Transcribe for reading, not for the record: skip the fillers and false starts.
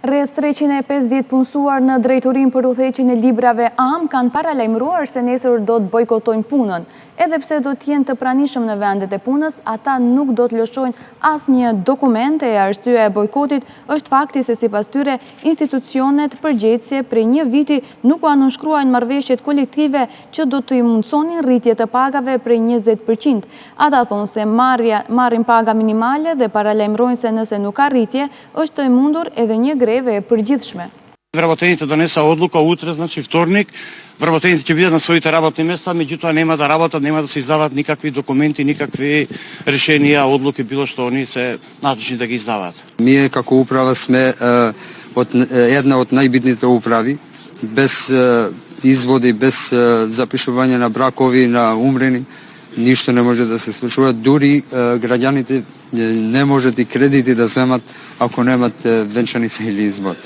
Rreth 350 punësuar në drejtorin për udhëheqjen e librave AM kanë paralajmëruar se nesër do të bojkotojnë punën. Edhe pse do të jenë të pranishëm në vendet e punës, ata nuk do të lëshojnë asnjë dokument e arsyeja e bojkotit është fakti se sipas tyre institucionet përgjegjëse prej një viti nuk u nënshkruajnë marrëveshjet kolektive që do të i mundsonin rritje të pagave prej 20%. Ata thonë se marrin paga minimale dhe paralajmërojnë se nëse nuk ka rritje, është e mundur edhe një greve e përgjithshme. Вработените донеса одлука утре, значи вторник, вработените ќе бидат на своите работни места, меѓутоа нема да работат, нема да се издаваат никакви документи, никакви решенија, одлуки, било што они се надлежни да ги издаваат. Ние како управа сме една од најбитните управи, без изводи, без запишување на бракови, на умрени, ништо не може да се случува, дури граѓаните не можат и кредити да земат ако немат венчаница или извод.